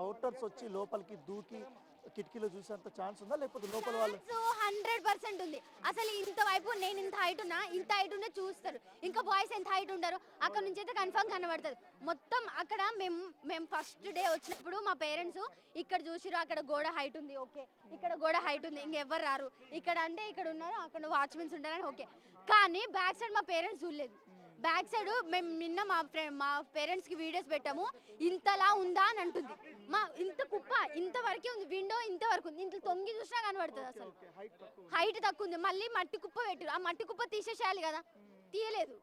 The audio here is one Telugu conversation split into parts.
అవుటర్స్ వచ్చి లోపలికి దూకి కిటికీలో చూసేంత ఛాన్స్ ఉందా, లేకపోతే లోపల వాళ్ళు? 100% ఉంది. అసలు ఇంత వైపు నేను ఇంత హైట్ ఉన్నా, ఇంత హైట్ ఉండే చూస్తారు. ఇంకా బాయ్స్ ఎంత హైట్ ఉంటారు, అక్కడ నుంచి అయితే కన్ఫర్మ్ కనబడుతుంది. మొత్తం అక్కడ మేము ఫస్ట్ డే వచ్చినప్పుడు మా పేరెంట్స్ ఇక్కడ చూసిరు, అక్కడ గోడ హైట్ ఉంది, ఓకే, ఇక్కడ గోడ హైట్ ఉంది, ఇంకెవ్వరు రారు ఇక్కడ అంటే ఇక్కడ ఉన్నారు, అక్కడ వాచ్మెన్స్ ఉంటారని ఓకే. కానీ బ్యాక్ సైడ్ మా పేరెంట్స్ చూడలేదు. బ్యాక్ సైడ్ మేము నిన్న మా పేరెంట్స్కి వీడియోస్ పెట్టాము, ఇంతలా ఉందా అని అంటుంది. మా ఇంత కుప్ప ఇంతవరకే ఉంది, విండో ఇంతవరకు ఉంది, ఇంత తొంగి చూసినా కనబడుతుంది. అసలు హైట్ తక్కువ ఉంది. మళ్ళీ మట్టి కుప్ప పెట్టారు, ఆ మట్టి కుప్ప తీసేసేయాలి కదా, తీయలేదు.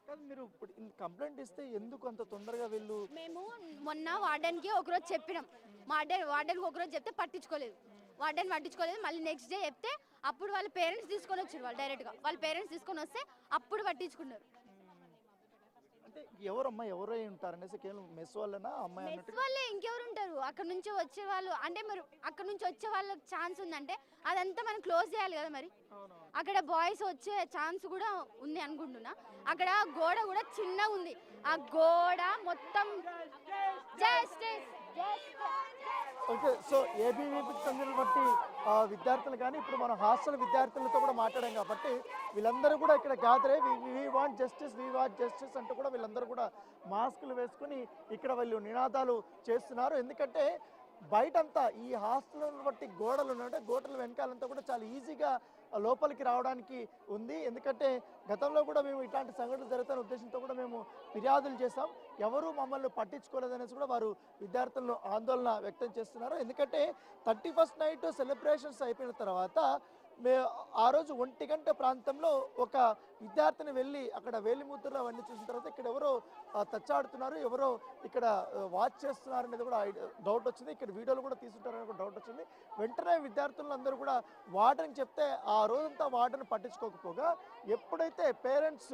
కానీ మీరు ఇప్పుడు కంప్లైంట్ ఇస్తే ఎందుకు అంత తొందరగా వీళ్ళు? మేము మొన్న వార్డెన్కి ఒకరోజు చెప్పినాం, వార్డెన్కి ఒకరోజు చెప్తే పట్టించుకోలేదు. మళ్ళీ నెక్స్ట్ డే చెప్తే అప్పుడు వాళ్ళ పేరెంట్స్ తీసుకొని వచ్చారు. వాళ్ళు డైరెక్ట్గా వాళ్ళ పేరెంట్స్ తీసుకొని వస్తే అప్పుడు పట్టించుకున్నారు. అంటే ఎవరమ్మా ఎవరై ఉంటారు అనేసి, కేవలం మెస్ వాళ్ళనా అమ్మాయి మెస్ అన్నట్టు? వాళ్ళే, ఇంకెవరు ఉంటారు అక్కడ నుంచి వచ్చే వాళ్ళు? అంటే మరి అక్కడ నుంచి వచ్చే వాళ్ళకి ఛాన్స్ ఉందంటే అదంతా మనం క్లోజ్ చేయాలి కదా. మరి అక్కడ బాయ్స్ వచ్చే ఛాన్స్ కూడా ఉంది అనుకుంటున్నా. అక్కడ గోడ కూడా చిన్నగా ఉంది, ఆ గోడ మొత్తం జస్టిస్. ఓకే, సో ఏబీవీపీకి చెందినటువంటి విద్యార్థులు కానీ ఇప్పుడు మనం హాస్టల్ విద్యార్థులతో కూడా మాట్లాడాం కాబట్టి వీళ్ళందరూ కూడా ఇక్కడ గ్యాదర్ అయ్యి వీ వాంట్ జస్టిస్ అంటూ కూడా వీళ్ళందరూ కూడా మాస్కులు వేసుకుని ఇక్కడ వీళ్ళు నినాదాలు చేస్తున్నారు. ఎందుకంటే బయటంతా ఈ హాస్టల్ బట్టి గోడలు ఉన్నాయంటే గోడల వెనకాలంతా కూడా చాలా ఈజీగా లోపలికి రావడానికి ఉంది. ఎందుకంటే గతంలో కూడా మేము ఇట్లాంటి సంఘటనలు జరుగుతున్న ఉద్దేశంతో కూడా మేము ఫిర్యాదులు చేసాం, ఎవరు మమ్మల్ని పట్టించుకోలేదనేసి కూడా వారు విద్యార్థులను ఆందోళన వ్యక్తం చేస్తున్నారు. ఎందుకంటే 31st నైట్ సెలబ్రేషన్స్ అయిపోయిన తర్వాత ఆ రోజు 1 గంట ప్రాంతంలో ఒక విద్యార్థిని వెళ్ళి అక్కడ వేలిముద్రలు అవన్నీ చూసిన తర్వాత ఇక్కడ ఎవరో తచ్చాడుతున్నారు, ఎవరో ఇక్కడ వాచ్ చేస్తున్నారు అనేది కూడా డౌట్ వచ్చింది. ఇక్కడ వీడియోలు కూడా తీసుంటారని కూడా డౌట్ వచ్చింది. వెంటనే విద్యార్థులందరూ కూడా వార్డెన్ చెప్తే ఆ రోజంతా వార్డెన్ పట్టించుకోకపోగా ఎప్పుడైతే పేరెంట్స్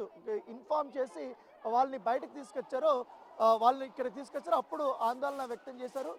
ఇన్ఫార్మ్ చేసి వాళ్ళని బయటకు తీసుకొచ్చారో, వాళ్ళని ఇక్కడ తీసుకొచ్చారో అప్పుడు ఆందోళన వ్యక్తం చేశారు.